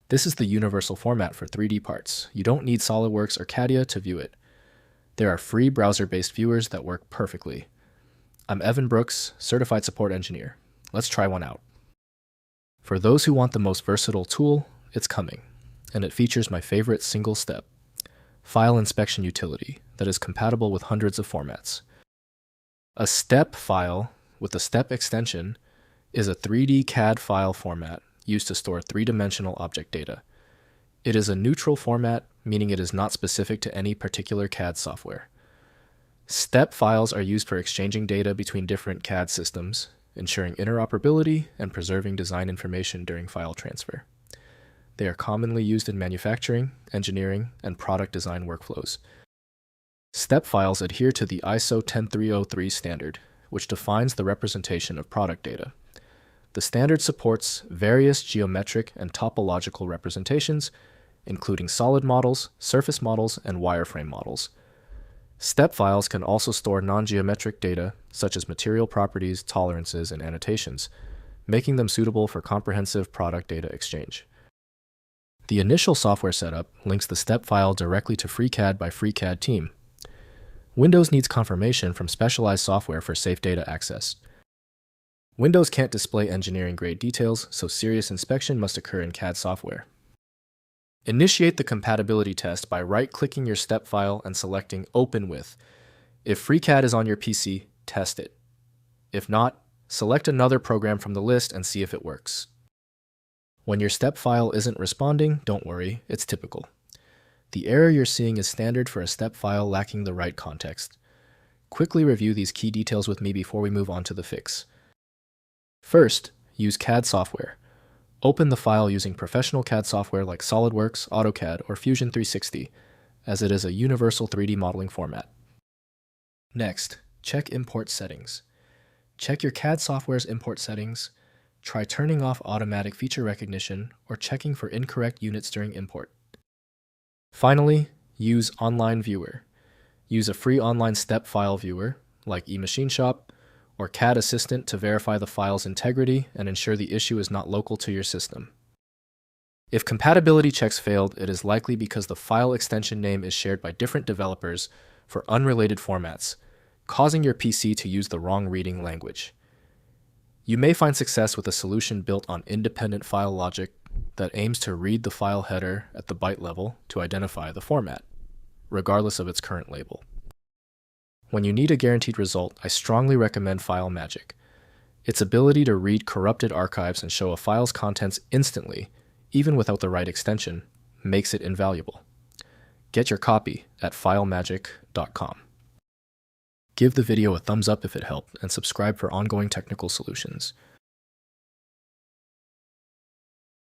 This is the universal format for 3D parts. You don't need SolidWorks or CAD to view it. There are free browser-based viewers that work perfectly. I'm Evan Brooks, Certified Support Engineer. Let's try one out. For those who want the most versatile tool, it's coming, and it features my favorite single step, file inspection utility that is compatible with hundreds of formats. A step file with a step extension is a 3D CAD file format used to store three-dimensional object data. It is a neutral format, meaning it is not specific to any particular CAD software. Step files are used for exchanging data between different CAD systems, ensuring interoperability and preserving design information during file transfer. They are commonly used in manufacturing, engineering, and product design workflows. Step files adhere to the ISO 10303 standard, which defines the representation of product data. The standard supports various geometric and topological representations, including solid models, surface models, and wireframe models. Step files can also store non-geometric data, such as material properties, tolerances, and annotations, making them suitable for comprehensive product data exchange. The initial software setup links the step file directly to FreeCAD by FreeCAD team. Windows needs confirmation from specialized software for safe data access. Windows can't display engineering-grade details, so serious inspection must occur in CAD software. Initiate the compatibility test by right-clicking your step file and selecting Open With. If FreeCAD is on your PC, test it. If not, select another program from the list and see if it works. When your step file isn't responding, don't worry, it's typical. The error you're seeing is standard for a step file lacking the right context. Quickly review these key details with me before we move on to the fix. First, use CAD software. Open the file using professional CAD software like SolidWorks, AutoCAD, or Fusion 360, as it is a universal 3D modeling format. Next, check import settings. Check your CAD software's import settings. Try turning off automatic feature recognition or checking for incorrect units during import. Finally, use Online Viewer. Use a free online step file viewer, like eMachine Shop, or CAD Assistant to verify the file's integrity and ensure the issue is not local to your system. If compatibility checks failed, it is likely because the file extension name is shared by different developers for unrelated formats, causing your PC to use the wrong reading language. You may find success with a solution built on independent file logic that aims to read the file header at the byte level to identify the format, regardless of its current label. When you need a guaranteed result, I strongly recommend FileMagick. Its ability to read corrupted archives and show a file's contents instantly, even without the right extension, makes it invaluable. Get your copy at filemagick.com. Give the video a thumbs up if it helped, and subscribe for ongoing technical solutions.